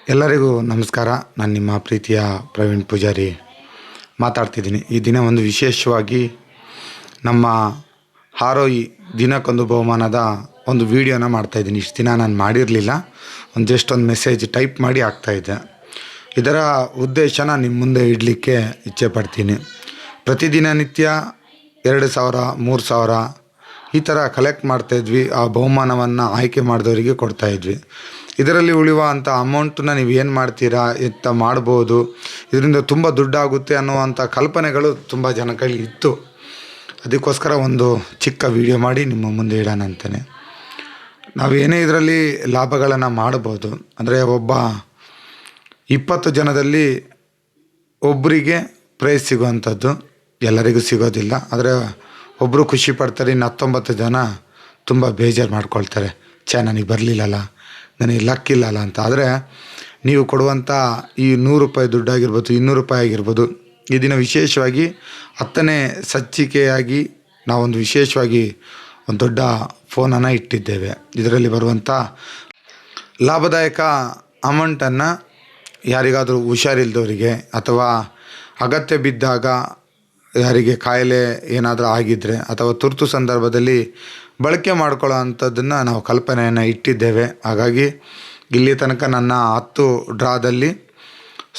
ಎಲ್ಲರಿಗೂ ನಮಸ್ಕಾರ. ನಾನು ನಿಮ್ಮ ಪ್ರೀತಿಯ ಪ್ರವೀಣ್ ಪೂಜಾರಿ ಮಾತಾಡ್ತಿದ್ದೀನಿ. ಈ ದಿನ ಒಂದು ವಿಶೇಷವಾಗಿ ನಮ್ಮ ಹಾರೋಯಿ ದಿನಕ್ಕೊಂದು ಬಹುಮಾನದ ಒಂದು ವೀಡಿಯೋನ ಮಾಡ್ತಾಯಿದ್ದೀನಿ. ಇಷ್ಟು ದಿನ ನಾನು ಮಾಡಿರಲಿಲ್ಲ, ಜಸ್ಟ್ ಒಂದು ಮೆಸೇಜ್ ಟೈಪ್ ಮಾಡಿ ಆಗ್ತಾಯಿದ್ದೆ. ಇದರ ಉದ್ದೇಶನ ನಿಮ್ಮ ಮುಂದೆ ಇಡಲಿಕ್ಕೆ ಇಚ್ಛೆ ಪಡ್ತೀನಿ. ಪ್ರತಿದಿನ ನಿತ್ಯ 2,000 3,000 ಈ ಥರ ಕಲೆಕ್ಟ್ ಮಾಡ್ತಾಯಿದ್ವಿ. ಆ ಬಹುಮಾನವನ್ನು ಆಯ್ಕೆ ಮಾಡಿದವರಿಗೆ ಕೊಡ್ತಾಯಿದ್ವಿ. ಇದರಲ್ಲಿ ಉಳಿಯುವಂಥ ಅಮೌಂಟನ್ನ ನೀವು ಏನು ಮಾಡ್ತೀರಾ, ಎಂತ ಮಾಡ್ಬೋದು, ಇದರಿಂದ ತುಂಬ ದುಡ್ಡಾಗುತ್ತೆ ಅನ್ನುವಂಥ ಕಲ್ಪನೆಗಳು ತುಂಬ ಜನಗಳಿಗೆ ಇತ್ತು. ಅದಕ್ಕೋಸ್ಕರ ಒಂದು ಚಿಕ್ಕ ವಿಡಿಯೋ ಮಾಡಿ ನಿಮ್ಮ ಮುಂದೆ ಇಡೋಣ ಅಂತಾನೆ. ನಾವೇನೇ ಇದರಲ್ಲಿ ಲಾಭಗಳನ್ನು ಮಾಡ್ಬೋದು. ಅಂದರೆ 20 ಜನದಲ್ಲಿ ಒಬ್ಬರಿಗೆ ಪ್ರೈಸ್ ಸಿಗುವಂಥದ್ದು ಎಲ್ಲರಿಗೂ ಸಿಗೋದಿಲ್ಲ. ಆದರೆ ಒಬ್ಬರು ಖುಷಿ ಪಡ್ತಾರೆ, ಇನ್ನು 19 ಜನ ತುಂಬ ಬೇಜಾರು ಮಾಡ್ಕೊಳ್ತಾರೆ, ನನಗೆ ಬರಲಿಲ್ಲಲ್ಲ, ನನಗೆ ಲಕ್ಕಿಲ್ಲಲ್ಲ ಅಂತ. ಆದರೆ ನೀವು ಕೊಡುವಂಥ ಈ 100 ರೂಪಾಯಿ ದುಡ್ಡಾಗಿರ್ಬೋದು, 200 ರೂಪಾಯಿ ಆಗಿರ್ಬೋದು, ಈ ದಿನ ವಿಶೇಷವಾಗಿ 10ನೇ ಸಂಚಿಕೆಯಾಗಿ ನಾವೊಂದು ವಿಶೇಷವಾಗಿ ಒಂದು ದೊಡ್ಡ ಫೋನನ್ನು ಇಟ್ಟಿದ್ದೇವೆ. ಇದರಲ್ಲಿ ಬರುವಂಥ ಲಾಭದಾಯಕ ಅಮೌಂಟನ್ನು ಯಾರಿಗಾದರೂ ಹುಷಾರಿಲ್ಲದವರಿಗೆ ಅಥವಾ ಅಗತ್ಯ ಬಿದ್ದಾಗ, ಯಾರಿಗೆ ಕಾಯಿಲೆ ಏನಾದರೂ ಆಗಿದ್ದರೆ ಅಥವಾ ತುರ್ತು ಸಂದರ್ಭದಲ್ಲಿ ಬಳಕೆ ಮಾಡ್ಕೊಳ್ಳೋ ಅಂಥದ್ದನ್ನು ನಾವು ಕಲ್ಪನೆಯನ್ನು ಇಟ್ಟಿದ್ದೇವೆ. ಹಾಗಾಗಿ ಇಲ್ಲಿ ತನಕ ನನ್ನ 10 ಡ್ರಾದಲ್ಲಿ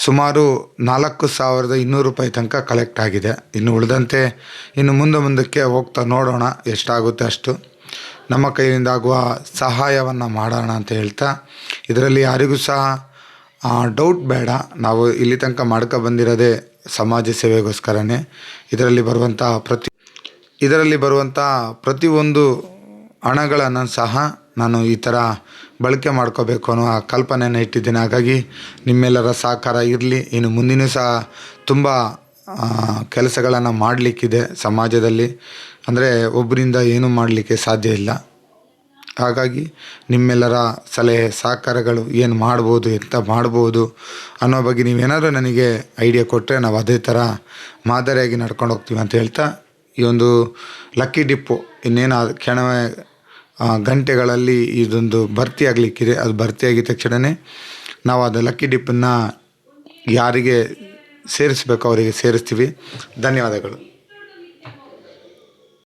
ಸುಮಾರು 4,200 ರೂಪಾಯಿ ತನಕ ಕಲೆಕ್ಟ್ ಆಗಿದೆ. ಇನ್ನು ಉಳಿದಂತೆ ಇನ್ನು ಮುಂದಕ್ಕೆ ಹೋಗ್ತಾ ನೋಡೋಣ, ಎಷ್ಟಾಗುತ್ತೆ ಅಷ್ಟು ನಮ್ಮ ಕೈಯಿಂದ ಆಗುವ ಸಹಾಯವನ್ನು ಮಾಡೋಣ ಅಂತ ಹೇಳ್ತಾ, ಇದರಲ್ಲಿ ಯಾರಿಗೂ ಸಹ ಡೌಟ್ ಬೇಡ. ನಾವು ಇಲ್ಲಿ ತನಕ ಬಂದಿರೋದೇ ಸಮಾಜ ಸೇವೆಗೋಸ್ಕರನೇ. ಇದರಲ್ಲಿ ಬರುವಂಥ ಪ್ರತಿಯೊಂದು ಹಣಗಳನ್ನು ಸಹ ನಾನು ಈ ಥರ ಬಳಕೆ ಮಾಡ್ಕೋಬೇಕು ಅನ್ನೋ ಆ ಕಲ್ಪನೆಯನ್ನು ಇಟ್ಟಿದ್ದೇನೆ. ಹಾಗಾಗಿ ನಿಮ್ಮೆಲ್ಲರ ಸಹಕಾರ ಇರಲಿ. ಇನ್ನು ಮುಂದಿನ ಸಹ ತುಂಬ ಕೆಲಸಗಳನ್ನು ಮಾಡಲಿಕ್ಕಿದೆ ಸಮಾಜದಲ್ಲಿ. ಅಂದರೆ ಒಬ್ಬರಿಂದ ಏನೂ ಮಾಡಲಿಕ್ಕೆ ಸಾಧ್ಯ ಇಲ್ಲ. ಹಾಗಾಗಿ ನಿಮ್ಮೆಲ್ಲರ ಸಲಹೆ ಸಹಕಾರಗಳು ಏನು ಮಾಡ್ಬೋದು, ಎಂತ ಮಾಡ್ಬೋದು ಅನ್ನೋ ಬಗ್ಗೆ ನೀವೇನಾದರೂ ನನಗೆ ಐಡಿಯಾ ಕೊಟ್ಟರೆ ನಾವು ಅದೇ ಥರ ಮಾದರಿಯಾಗಿ ನಡ್ಕೊಂಡು ಹೋಗ್ತೀವಿ ಅಂತ ಹೇಳ್ತಾ, ಈ ಒಂದು ಲಕ್ಕಿ ಡಿಪ್ಪು ಇನ್ನೇನು ಕೆಲವೇ ಗಂಟೆಗಳಲ್ಲಿ ಇದೊಂದು ಭರ್ತಿ ಆಗಲಿಕ್ಕಿದೆ. ಅದು ಭರ್ತಿಯಾಗಿದ್ದ ತಕ್ಷಣವೇ ನಾವು ಅದು ಲಕ್ಕಿ ಡಿಪ್ಪನ್ನು ಯಾರಿಗೆ ಸೇರಿಸ್ಬೇಕು ಅವರಿಗೆ ಸೇರಿಸ್ತೀವಿ. ಧನ್ಯವಾದಗಳು.